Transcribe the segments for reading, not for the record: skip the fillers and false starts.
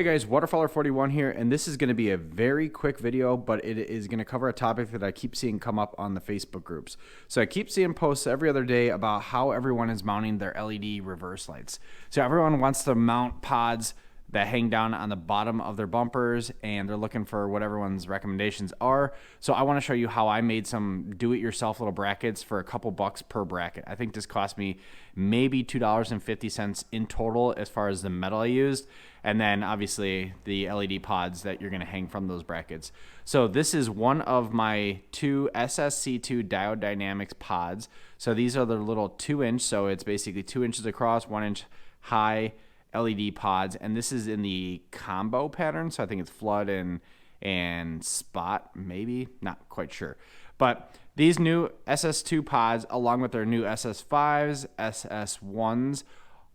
Hey guys, Waterfowler41 here, and this is going to be a very quick video, but it is going to cover a topic that I keep seeing come up on the Facebook groups. So I keep seeing posts every other day about how everyone is mounting their LED reverse lights. So everyone wants to mount pods that hang down on the bottom of their bumpers, and they're looking for what everyone's recommendations are. So I want to show you how I made some do-it-yourself little brackets for a couple bucks per bracket. I think this cost me maybe $2.50 in total as far as the metal I used, and then obviously the LED pods that you're going to hang from those brackets. So this is one of my two SSC2 Diode Dynamics pods. So these are the little 2-inch, so it's basically 2 inches across, 1 inch high LED pods, and this is in the combo pattern, so I think it's flood and spot, maybe, not quite sure. But these new SS2 pods, along with their new SS5s, SS1s,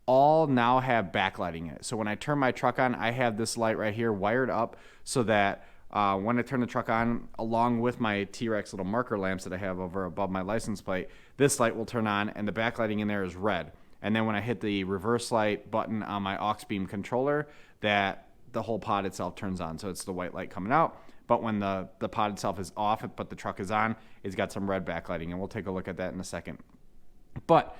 all now have backlighting in it. So when I turn my truck on, I have this light right here wired up so that when I turn the truck on, along with my T-Rex little marker lamps that I have over above my license plate, this light will turn on, and the backlighting in there is red. And then when I hit the reverse light button on my aux beam controller, that the whole pod itself turns on. So it's the white light coming out. But when the pod itself is off, but the truck is on, it's got some red backlighting. And we'll take a look at that in a second. But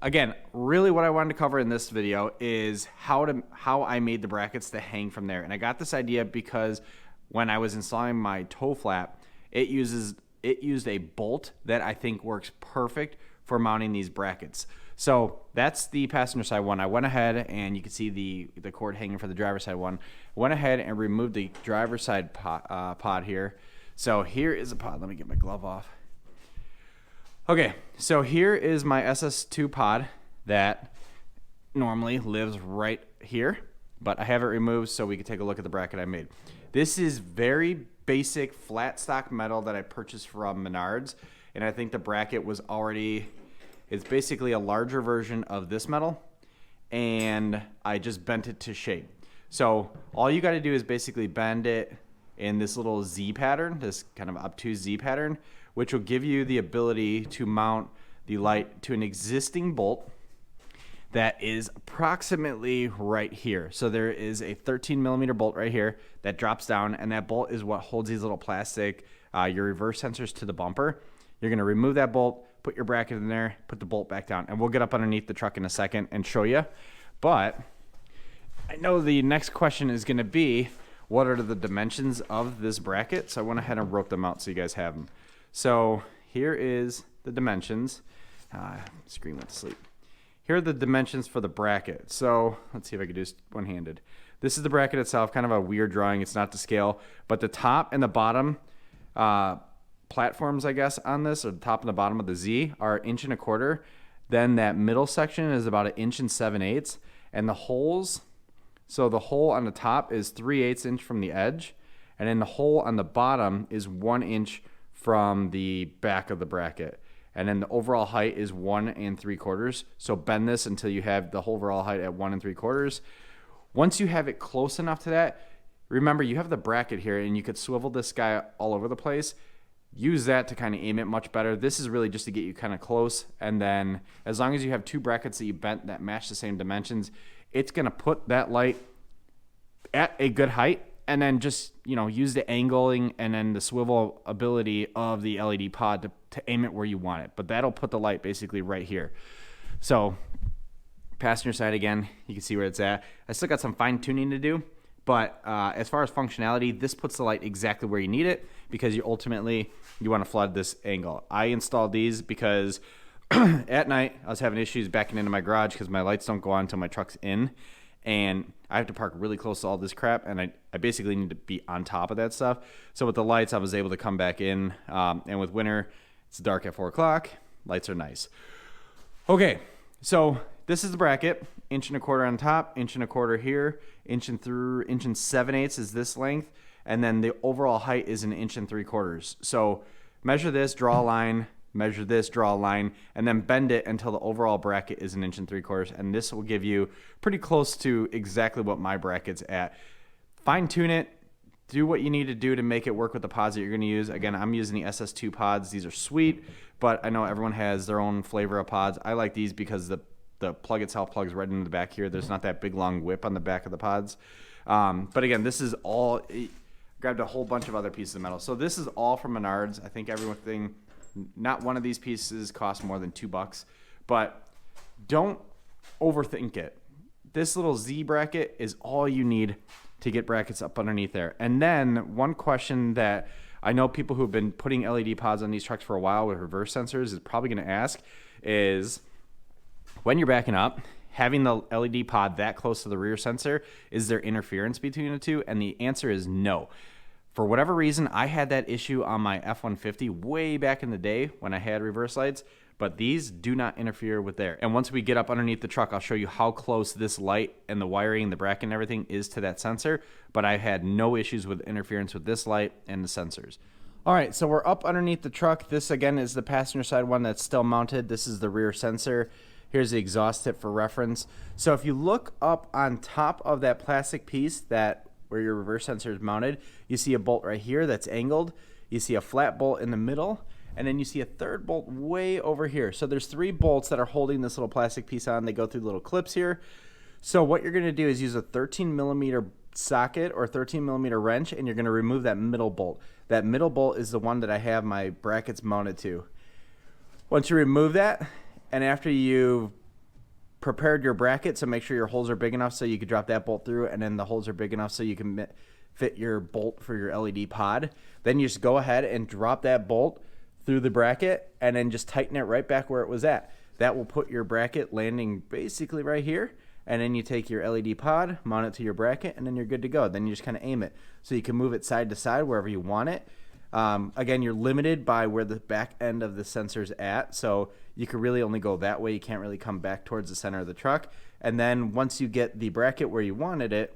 again, really what I wanted to cover in this video is how I made the brackets to hang from there. And I got this idea because when I was installing my toe flap, it used a bolt that I think works perfect for mounting these brackets. So that's the passenger side one. I went ahead, and you can see the cord hanging for the driver's side one. Went ahead and removed the driver's side pod here. So here is a pod. Let me get my glove off. Okay, so here is my SS2 pod that normally lives right here, but I have it removed so we can take a look at the bracket I made. This is very basic flat stock metal that I purchased from Menards, and I think the bracket was already... It's basically a larger version of this metal, and I just bent it to shape. So all you got to do is basically bend it in this little Z pattern, this kind of obtuse Z pattern, which will give you the ability to mount the light to an existing bolt that is approximately right here. So there is a 13mm bolt right here that drops down, and that bolt is what holds these little plastic, your reverse sensors to the bumper. You're going to remove that bolt, put your bracket in there, put the bolt back down, and we'll get up underneath the truck in a second and show you. But I know the next question is going to be, what are the dimensions of this bracket? So I went ahead and wrote them out so you guys have them. So here is the dimensions. Screen went to sleep. Here are the dimensions for the bracket. So let's see if I can do this one-handed. This is the bracket itself, kind of a weird drawing. It's not to scale, but the top and the bottom platforms, I guess, on this, or the top and the bottom of the Z, are 1 1/4 inches. Then that middle section is about 1 7/8 inches, and the holes, so the hole on the top is 3/8 inches from the edge, and then the hole on the bottom is 1 inch from the back of the bracket, and then the overall height is 1 3/4. So bend this until you have the whole overall height at 1 3/4. Once you have it close enough to that, remember you have the bracket here, and you could swivel this guy all over the place. Use that to kind of aim it much better. This is really just to get you kind of close, and then as long as you have two brackets that you bent that match the same dimensions, it's going to put that light at a good height, and then just, you know, use the angling and then the swivel ability of the LED pod to aim it where you want it. But that'll put the light basically right here. So passenger side again, you can see where it's at. I still got some fine tuning to do. But as far as functionality, this puts the light exactly where you need it, because you ultimately want to flood this angle. I installed these because at night I was having issues backing into my garage because my lights don't go on until my truck's in, and I have to park really close to all this crap, and I basically need to be on top of that stuff. So with the lights, I was able to come back in, and with winter, it's dark at 4 o'clock. Lights are nice. Okay, so this is the bracket, 1 1/4 inches on top, 1 1/4 inches here, 1 7/8 inches is this length, and then the overall height is 1 3/4 inches. So measure this, draw a line, measure this, draw a line, and then bend it until the overall bracket is 1 3/4 inches, and this will give you pretty close to exactly what my bracket's at. Fine tune it, do what you need to do to make it work with the pods that you're going to use. Again, I'm using the SS2 pods. These are sweet, but I know everyone has their own flavor of pods. I like these because the plug itself plugs right into the back here. There's not that big long whip on the back of the pods. But again, this is all, grabbed a whole bunch of other pieces of metal. So this is all from Menards. I think everything, not one of these pieces costs more than $2, but don't overthink it. This little Z bracket is all you need to get brackets up underneath there. And then one question that I know people who have been putting LED pods on these trucks for a while with reverse sensors is probably going to ask is, when you're backing up, having the LED pod that close to the rear sensor, is there interference between the two? And the answer is no. For whatever reason, I had that issue on my F-150 way back in the day when I had reverse lights, but these do not interfere with there. And once we get up underneath the truck, I'll show you how close this light and the wiring, the bracket and everything is to that sensor, but I had no issues with interference with this light and the sensors. All right, so we're up underneath the truck. This, again, is the passenger side one that's still mounted. This is the rear sensor. Here's the exhaust tip for reference. So if you look up on top of that plastic piece that where your reverse sensor is mounted, you see a bolt right here that's angled. You see a flat bolt in the middle, and then you see a third bolt way over here. So there's 3 bolts that are holding this little plastic piece on. They go through little clips here. So what you're gonna do is use a 13 millimeter socket or 13 millimeter wrench, and you're gonna remove that middle bolt. That middle bolt is the one that I have my brackets mounted to. Once you remove that, and after you've prepared your bracket, so make sure your holes are big enough so you can drop that bolt through, and then the holes are big enough so you can fit your bolt for your LED pod. Then you just go ahead and drop that bolt through the bracket and then just tighten it right back where it was at. That will put your bracket landing basically right here, and then you take your LED pod, mount it to your bracket, and then you're good to go. Then you just kind of aim it. So you can move it side to side wherever you want it. Again, you're limited by where the back end of the sensor's at, so you can really only go that way. You can't really come back towards the center of the truck. And then once you get the bracket where you wanted it,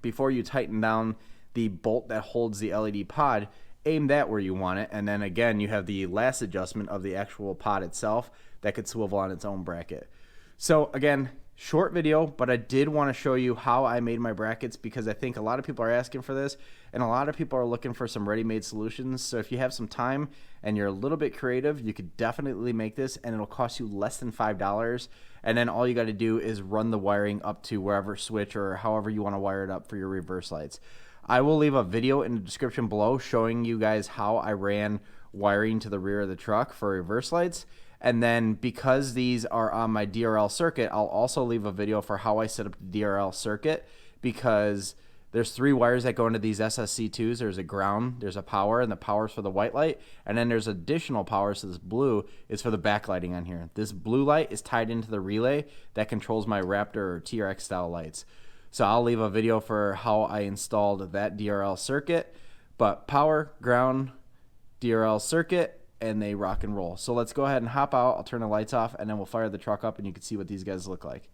before you tighten down the bolt that holds the LED pod, aim that where you want it. And then again, you have the last adjustment of the actual pod itself that could swivel on its own bracket. So again, short video, but I did want to show you how I made my brackets because I think a lot of people are asking for this and a lot of people are looking for some ready-made solutions. So if you have some time and you're a little bit creative, you could definitely make this and it'll cost you less than $5. And then all you got to do is run the wiring up to wherever switch or however you want to wire it up for your reverse lights. I will leave a video in the description below showing you guys how I ran wiring to the rear of the truck for reverse lights. And then because these are on my DRL circuit, I'll also leave a video for how I set up the DRL circuit because there's 3 wires that go into these SSC2s. There's a ground, there's a power, and the power's for the white light. And then there's additional power, so this blue is for the backlighting on here. This blue light is tied into the relay that controls my Raptor or TRX style lights. So I'll leave a video for how I installed that DRL circuit. But power, ground, DRL circuit, and they rock and roll. So let's go ahead and hop out. I'll turn the lights off and then we'll fire the truck up and you can see what these guys look like.